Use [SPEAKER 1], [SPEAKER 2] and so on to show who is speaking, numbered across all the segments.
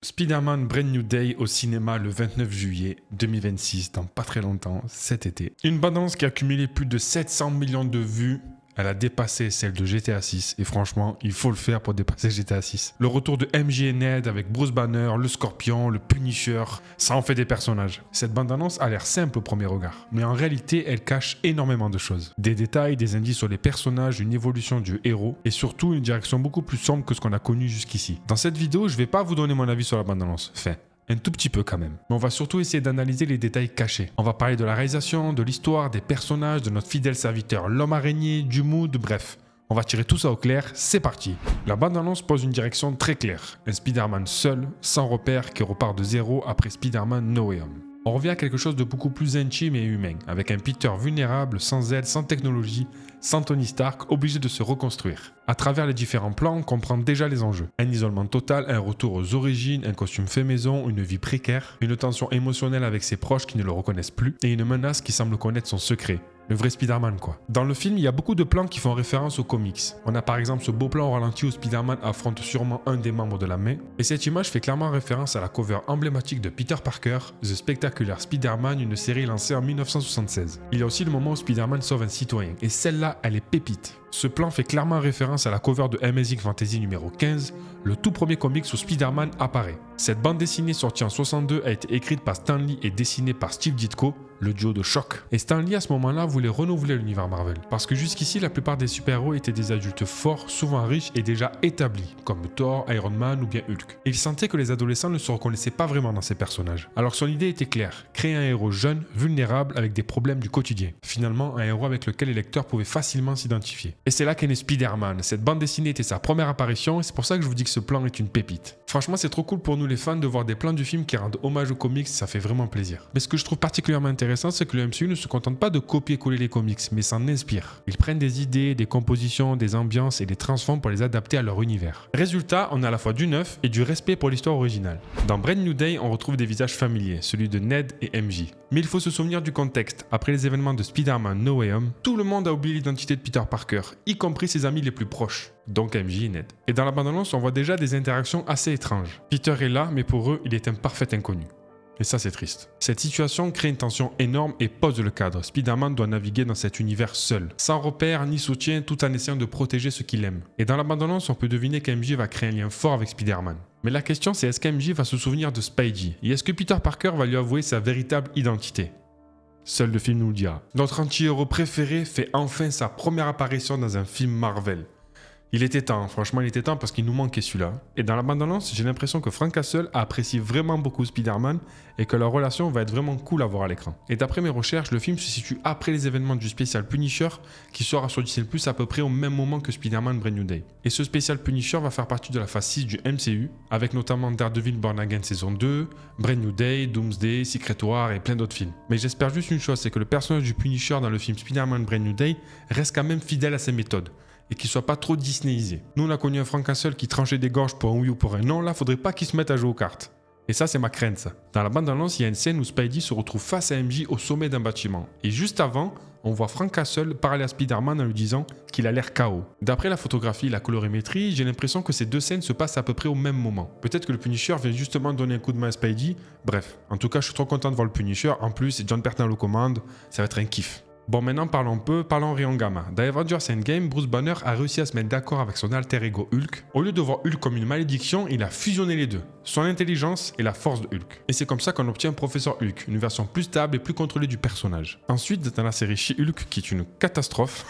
[SPEAKER 1] Spider-Man Brand New Day au cinéma le 29 juillet 2026, dans pas très longtemps, cet été. Une bande-annonce qui a cumulé plus de 700 millions de vues. Elle a dépassé celle de GTA 6 et franchement, il faut le faire pour dépasser GTA 6. Le retour de MJ et Ned avec Bruce Banner, le Scorpion, le Punisher, ça en fait des personnages. Cette bande-annonce a l'air simple au premier regard, mais en réalité, elle cache énormément de choses. Des détails, des indices sur les personnages, une évolution du héros et surtout une direction beaucoup plus sombre que ce qu'on a connu jusqu'ici. Dans cette vidéo, je vais pas vous donner mon avis sur la bande-annonce, un tout petit peu quand même. Mais on va surtout essayer d'analyser les détails cachés. On va parler de la réalisation, de l'histoire, des personnages, de notre fidèle serviteur, l'homme araignée, du mood, bref. On va tirer tout ça au clair, c'est parti. La bande-annonce pose une direction très claire. Un Spider-Man seul, sans repère, qui repart de zéro après Spider-Man No Way Home. On revient à quelque chose de beaucoup plus intime et humain, avec un Peter vulnérable, sans aide, sans technologie, sans Tony Stark, obligé de se reconstruire. À travers les différents plans, on comprend déjà les enjeux. Un isolement total, un retour aux origines, un costume fait maison, une vie précaire, une tension émotionnelle avec ses proches qui ne le reconnaissent plus, et une menace qui semble connaître son secret. Le vrai Spider-Man quoi. Dans le film, il y a beaucoup de plans qui font référence aux comics. On a par exemple ce beau plan au ralenti où Spider-Man affronte sûrement un des membres de la main. Et cette image fait clairement référence à la cover emblématique de Peter Parker, The Spectacular Spider-Man, une série lancée en 1976. Il y a aussi le moment où Spider-Man sauve un citoyen. Et celle-là, elle est pépite. Ce plan fait clairement référence à la cover de Amazing Fantasy numéro 15, le tout premier comics où Spider-Man apparaît. Cette bande dessinée sortie en 62 a été écrite par Stan Lee et dessinée par Steve Ditko, le duo de choc. Et Stan Lee à ce moment-là voulait renouveler l'univers Marvel. Parce que jusqu'ici, la plupart des super-héros étaient des adultes forts, souvent riches et déjà établis, comme Thor, Iron Man ou bien Hulk. Et il sentait que les adolescents ne se reconnaissaient pas vraiment dans ces personnages. Alors son idée était claire, créer un héros jeune, vulnérable, avec des problèmes du quotidien. Finalement, un héros avec lequel les lecteurs pouvaient facilement s'identifier. Et c'est là qu'est né Spider-Man. Cette bande dessinée était sa première apparition et c'est pour ça que je vous dis que ce plan est une pépite. Franchement, c'est trop cool pour nous les fans de voir des plans du film qui rendent hommage aux comics, ça fait vraiment plaisir. Mais ce que je trouve particulièrement intéressant, c'est que le MCU ne se contente pas de copier-coller les comics, mais s'en inspire. Ils prennent des idées, des compositions, des ambiances et les transforment pour les adapter à leur univers. Résultat, on a à la fois du neuf et du respect pour l'histoire originale. Dans Brand New Day, on retrouve des visages familiers, celui de Ned et MJ. Mais il faut se souvenir du contexte. Après les événements de Spider-Man No Way Home, tout le monde a oublié l'identité de Peter Parker, y compris ses amis les plus proches, donc MJ et Ned. Et dans la bande-annonce, on voit déjà des interactions assez étranges. Peter est là, mais pour eux, il est un parfait inconnu. Et ça, c'est triste. Cette situation crée une tension énorme et pose le cadre. Spider-Man doit naviguer dans cet univers seul, sans repère ni soutien, tout en essayant de protéger ce qu'il aime. Et dans la bande-annonce, on peut deviner qu'MJ va créer un lien fort avec Spider-Man. Mais la question, c'est est-ce qu'MJ va se souvenir de Spidey? Et est-ce que Peter Parker va lui avouer sa véritable identité? Seul le film nous le dira. Notre anti-héros préféré fait enfin sa première apparition dans un film Marvel. Il était temps, franchement il était temps parce qu'il nous manquait celui-là. Et dans la bande-annonce, j'ai l'impression que Frank Castle apprécie vraiment beaucoup Spider-Man et que leur relation va être vraiment cool à voir à l'écran. Et d'après mes recherches, le film se situe après les événements du spécial Punisher qui sera sur Disney+ à peu près au même moment que Spider-Man Brand New Day. Et ce spécial Punisher va faire partie de la phase 6 du MCU, avec notamment Daredevil Born Again saison 2, Brand New Day, Doomsday, Secret War et plein d'autres films. Mais j'espère juste une chose, c'est que le personnage du Punisher dans le film Spider-Man Brand New Day reste quand même fidèle à ses méthodes. Et qu'il soit pas trop Disneyisé. Nous, on a connu un Frank Castle qui tranchait des gorges pour un oui ou pour un non, là, faudrait pas qu'il se mette à jouer aux cartes. Et ça, c'est ma crainte, ça. Dans la bande-annonce, il y a une scène où Spidey se retrouve face à MJ au sommet d'un bâtiment. Et juste avant, on voit Frank Castle parler à Spider-Man en lui disant qu'il a l'air KO. D'après la photographie et la colorimétrie, j'ai l'impression que ces deux scènes se passent à peu près au même moment. Peut-être que le Punisher vient justement donner un coup de main à Spidey. Bref, en tout cas, je suis trop content de voir le Punisher. En plus, c'est John Pertwee aux commandes, ça va être un kiff. Bon, maintenant parlons rayon gamma. Dans Avengers Endgame, Bruce Banner a réussi à se mettre d'accord avec son alter ego Hulk. Au lieu de voir Hulk comme une malédiction, il a fusionné les deux, son intelligence et la force de Hulk. Et c'est comme ça qu'on obtient Professeur Hulk, une version plus stable et plus contrôlée du personnage. Ensuite, dans la série She-Hulk, qui est une catastrophe,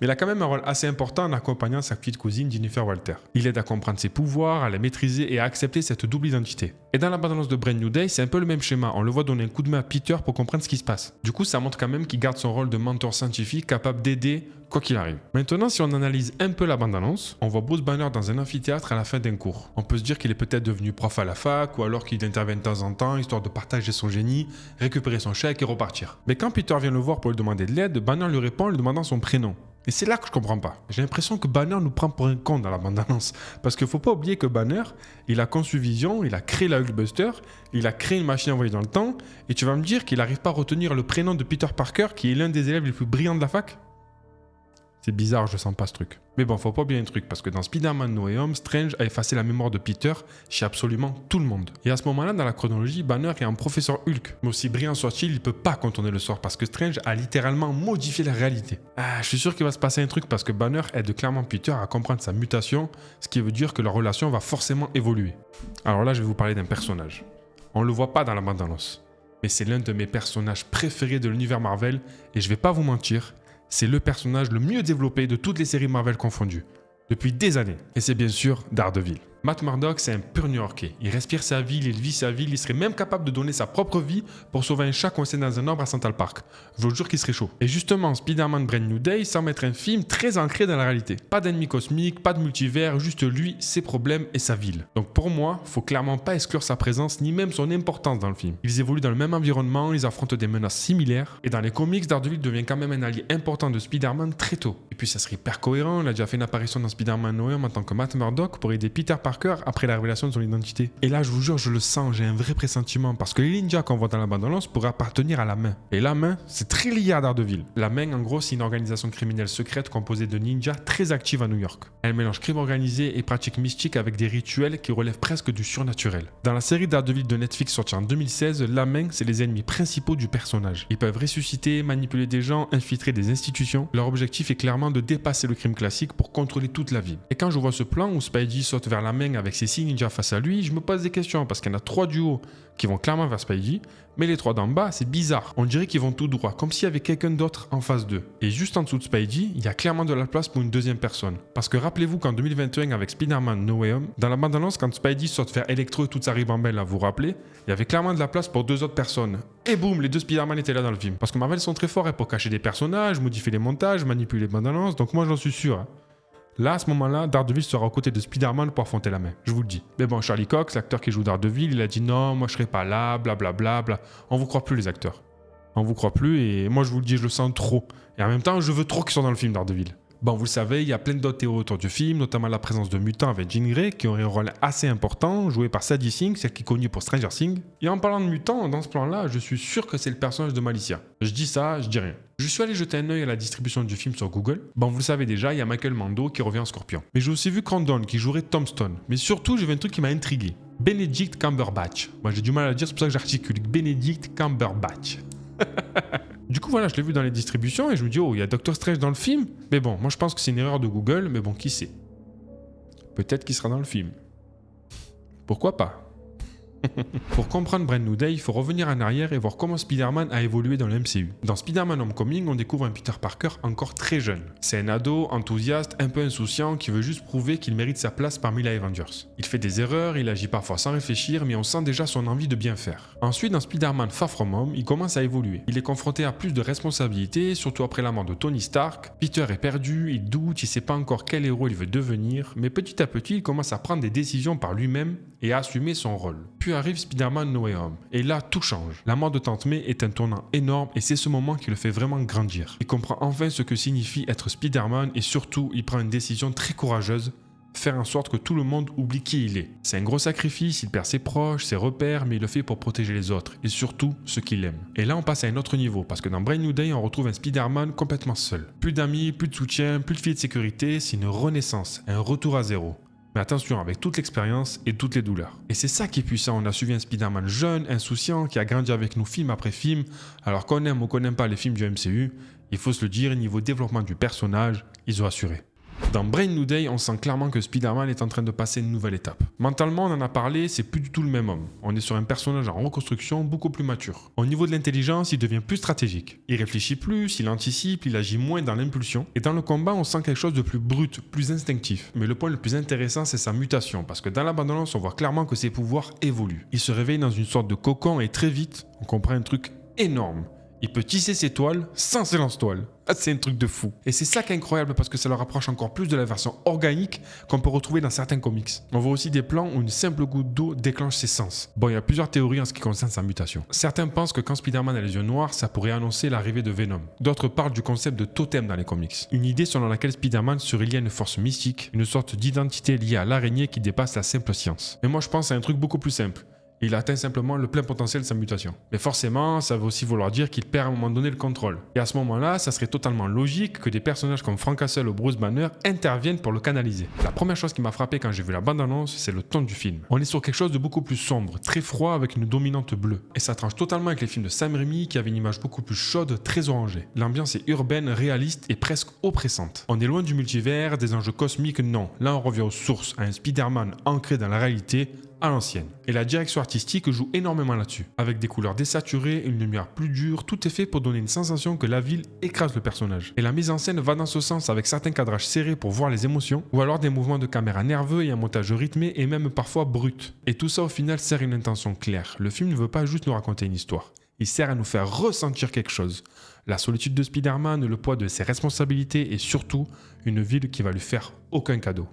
[SPEAKER 1] mais il a quand même un rôle assez important en accompagnant sa petite cousine Jennifer Walter. Il aide à comprendre ses pouvoirs, à les maîtriser et à accepter cette double identité. Et dans la bande-annonce de Brand New Day, c'est un peu le même schéma. On le voit donner un coup de main à Peter pour comprendre ce qui se passe. Du coup, ça montre quand même qu'il garde son rôle de mentor scientifique capable d'aider quoi qu'il arrive. Maintenant, si on analyse un peu la bande-annonce, on voit Bruce Banner dans un amphithéâtre à la fin d'un cours. On peut se dire qu'il est peut-être devenu prof à la fac ou alors qu'il intervient de temps en temps histoire de partager son génie, récupérer son chèque et repartir. Mais quand Peter vient le voir pour lui demander de l'aide, Banner lui répond en lui demandant son prénom. Et c'est là que je comprends pas. J'ai l'impression que Banner nous prend pour un con dans la bande-annonce. Parce qu'il faut pas oublier que Banner, il a conçu Vision, il a créé la Hulkbuster, il a créé une machine à voyager dans le temps, et tu vas me dire qu'il n'arrive pas à retenir le prénom de Peter Parker, qui est l'un des élèves les plus brillants de la fac ? C'est bizarre, je sens pas ce truc. Mais bon, faut pas oublier un truc, parce que dans Spider-Man No Way Home, Strange a effacé la mémoire de Peter chez absolument tout le monde. Et à ce moment-là, dans la chronologie, Banner est un professeur Hulk. Mais aussi brillant soit-il, il peut pas contourner le sort, parce que Strange a littéralement modifié la réalité. Je suis sûr qu'il va se passer un truc, parce que Banner aide clairement Peter à comprendre sa mutation, ce qui veut dire que leur relation va forcément évoluer. Alors là, je vais vous parler d'un personnage. On le voit pas dans la bande-annonce, mais c'est l'un de mes personnages préférés de l'univers Marvel, et je vais pas vous mentir, c'est le personnage le mieux développé de toutes les séries Marvel confondues, depuis des années. Et c'est bien sûr Daredevil. Matt Murdock, c'est un pur New-Yorkais. Il respire sa ville, il vit sa ville, il serait même capable de donner sa propre vie pour sauver un chat coincé dans un arbre à Central Park. Je vous jure qu'il serait chaud. Et justement, Spider-Man Brand New Day semble être un film très ancré dans la réalité. Pas d'ennemis cosmiques, pas de multivers, juste lui, ses problèmes et sa ville. Donc pour moi, faut clairement pas exclure sa présence ni même son importance dans le film. Ils évoluent dans le même environnement, ils affrontent des menaces similaires. Et dans les comics, Daredevil devient quand même un allié important de Spider-Man très tôt. Et puis ça serait hyper cohérent, il a déjà fait une apparition dans Spider-Man No Way Home en tant que Matt Murdock pour aider Peter Parker après la révélation de son identité. Et là, je vous jure, je le sens, j'ai un vrai pressentiment parce que les ninjas qu'on voit dans la bande-annonce pourraient appartenir à la main. Et la main, c'est très lié à Daredevil. La main, en gros, c'est une organisation criminelle secrète composée de ninjas très active à New York. Elle mélange crime organisé et pratiques mystiques avec des rituels qui relèvent presque du surnaturel. Dans la série Daredevil de Netflix sortie en 2016, la main, c'est les ennemis principaux du personnage. Ils peuvent ressusciter, manipuler des gens, infiltrer des institutions. Leur objectif est clairement de dépasser le crime classique pour contrôler toute la ville. Et quand je vois ce plan où Spidey saute vers la main avec ses 6 ninjas face à lui, je me pose des questions parce qu'il y en a 3 du haut qui vont clairement vers Spidey, mais les 3 d'en bas, c'est bizarre. On dirait qu'ils vont tout droit, comme s'il y avait quelqu'un d'autre en face d'eux. Et juste en dessous de Spidey, il y a clairement de la place pour une deuxième personne. Parce que rappelez-vous qu'en 2021 avec Spider-Man No Way Home, dans la bande-annonce, quand Spidey saute vers Electro et toute sa ribambelle, là, vous vous rappelez, il y avait clairement de la place pour 2 autres personnes. Et boum, les 2 Spider-Man étaient là dans le film. Parce que Marvel sont très forts pour cacher des personnages, modifier les montages, manipuler les bandes-annonces, donc moi j'en suis sûr. Là, à ce moment-là, Daredevil sera aux côtés de Spider-Man pour affronter la main, je vous le dis. Mais bon, Charlie Cox, l'acteur qui joue Daredevil, il a dit non, moi je serai pas là, blablabla. Bla. On vous croit plus les acteurs. On vous croit plus et moi je vous le dis, je le sens trop. Et en même temps, je veux trop qu'ils soient dans le film Daredevil. Bon, vous le savez, il y a plein d'autres théories autour du film, notamment la présence de mutants avec Jean Grey, qui aurait un rôle assez important, joué par Sadie Sink, celle qui est connue pour Stranger Things. Et en parlant de mutants, dans ce plan-là, je suis sûr que c'est le personnage de Malicia. Je dis ça, je dis rien. Je suis allé jeter un œil à la distribution du film sur Google. Bon, vous le savez déjà, il y a Michael Mando qui revient en Scorpion. Mais j'ai aussi vu Crandon qui jouerait Tombstone. Mais surtout, j'ai vu un truc qui m'a intrigué. Benedict Cumberbatch. Moi, j'ai du mal à le dire, c'est pour ça que j'articule. Benedict Cumberbatch. Du coup, voilà, je l'ai vu dans les distributions et je me dis, oh, il y a Doctor Strange dans le film. Mais bon, moi je pense que c'est une erreur de Google, mais bon, qui sait. Peut-être qu'il sera dans le film. Pourquoi pas? Pour comprendre Brand New Day, il faut revenir en arrière et voir comment Spider-Man a évolué dans le MCU. Dans Spider-Man Homecoming, on découvre un Peter Parker encore très jeune. C'est un ado, enthousiaste, un peu insouciant, qui veut juste prouver qu'il mérite sa place parmi les Avengers. Il fait des erreurs, il agit parfois sans réfléchir, mais on sent déjà son envie de bien faire. Ensuite, dans Spider-Man Far From Home, il commence à évoluer. Il est confronté à plus de responsabilités, surtout après la mort de Tony Stark. Peter est perdu, il doute, il sait pas encore quel héros il veut devenir, mais petit à petit, il commence à prendre des décisions par lui-même et à assumer son rôle. Puis arrive Spider-Man No Way Home. Et là, tout change. La mort de Tante May est un tournant énorme et c'est ce moment qui le fait vraiment grandir. Il comprend enfin ce que signifie être Spider-Man et surtout, il prend une décision très courageuse, faire en sorte que tout le monde oublie qui il est. C'est un gros sacrifice, il perd ses proches, ses repères, mais il le fait pour protéger les autres et surtout ceux qu'il aime. Et là, on passe à un autre niveau parce que dans Brand New Day, on retrouve un Spider-Man complètement seul. Plus d'amis, plus de soutien, plus de filet de sécurité, c'est une renaissance, un retour à zéro. Mais attention, avec toute l'expérience et toutes les douleurs. Et c'est ça qui est puissant, on a suivi un Spider-Man jeune, insouciant, qui a grandi avec nous film après film. Alors qu'on aime ou qu'on n'aime pas les films du MCU, il faut se le dire, niveau développement du personnage, ils ont assuré. Dans Brand New Day, on sent clairement que Spider-Man est en train de passer une nouvelle étape. Mentalement, on en a parlé, c'est plus du tout le même homme. On est sur un personnage en reconstruction beaucoup plus mature. Au niveau de l'intelligence, il devient plus stratégique. Il réfléchit plus, il anticipe, il agit moins dans l'impulsion. Et dans le combat, on sent quelque chose de plus brut, plus instinctif. Mais le point le plus intéressant, c'est sa mutation, parce que dans la bande-annonce, on voit clairement que ses pouvoirs évoluent. Il se réveille dans une sorte de cocon et très vite, on comprend un truc énorme. Il peut tisser ses toiles sans ses lance-toiles. Ah, c'est un truc de fou. Et c'est ça qui est incroyable parce que ça le rapproche encore plus de la version organique qu'on peut retrouver dans certains comics. On voit aussi des plans où une simple goutte d'eau déclenche ses sens. Bon, il y a plusieurs théories en ce qui concerne sa mutation. Certains pensent que quand Spider-Man a les yeux noirs, ça pourrait annoncer l'arrivée de Venom. D'autres parlent du concept de totem dans les comics. Une idée selon laquelle Spider-Man serait lié à une force mystique, une sorte d'identité liée à l'araignée qui dépasse la simple science. Mais moi je pense à un truc beaucoup plus simple. Il atteint simplement le plein potentiel de sa mutation. Mais forcément, ça veut aussi vouloir dire qu'il perd à un moment donné le contrôle. Et à ce moment-là, ça serait totalement logique que des personnages comme Frank Castle ou Bruce Banner interviennent pour le canaliser. La première chose qui m'a frappé quand j'ai vu la bande-annonce, c'est le ton du film. On est sur quelque chose de beaucoup plus sombre, très froid avec une dominante bleue. Et ça tranche totalement avec les films de Sam Raimi qui avaient une image beaucoup plus chaude, très orangée. L'ambiance est urbaine, réaliste et presque oppressante. On est loin du multivers, des enjeux cosmiques, non. Là, on revient aux sources, à un Spider-Man ancré dans la réalité, à l'ancienne. Et la direction artistique joue énormément là-dessus. Avec des couleurs désaturées, une lumière plus dure, tout est fait pour donner une sensation que la ville écrase le personnage. Et la mise en scène va dans ce sens avec certains cadrages serrés pour voir les émotions, ou alors des mouvements de caméra nerveux et un montage rythmé et même parfois brut. Et tout ça au final sert une intention claire. Le film ne veut pas juste nous raconter une histoire. Il sert à nous faire ressentir quelque chose. La solitude de Spider-Man, le poids de ses responsabilités et surtout une ville qui va lui faire aucun cadeau.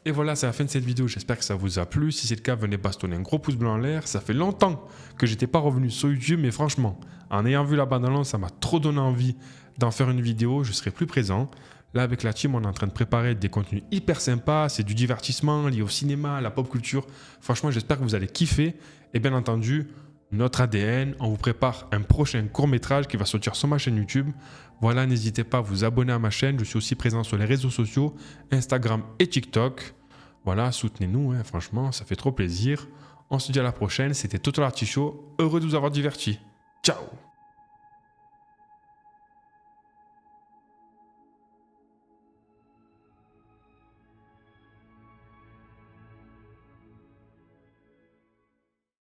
[SPEAKER 1] Et voilà, c'est la fin de cette vidéo, j'espère que ça vous a plu. Si c'est le cas, venez bastonner un gros pouce bleu en l'air. Ça fait longtemps que j'étais pas revenu sur YouTube, mais franchement, en ayant vu la bande-annonce, ça m'a trop donné envie d'en faire une vidéo, je serai plus présent. Là, avec la team, on est en train de préparer des contenus hyper sympas, c'est du divertissement lié au cinéma, à la pop culture. Franchement, j'espère que vous allez kiffer. Et bien entendu, notre ADN, on vous prépare un prochain court-métrage qui va sortir sur ma chaîne YouTube. Voilà, n'hésitez pas à vous abonner à ma chaîne, je suis aussi présent sur les réseaux sociaux, Instagram et TikTok. Voilà, soutenez-nous, hein, franchement, ça fait trop plaisir. On se dit à la prochaine, c'était Total Artichaut, heureux de vous avoir diverti. Ciao!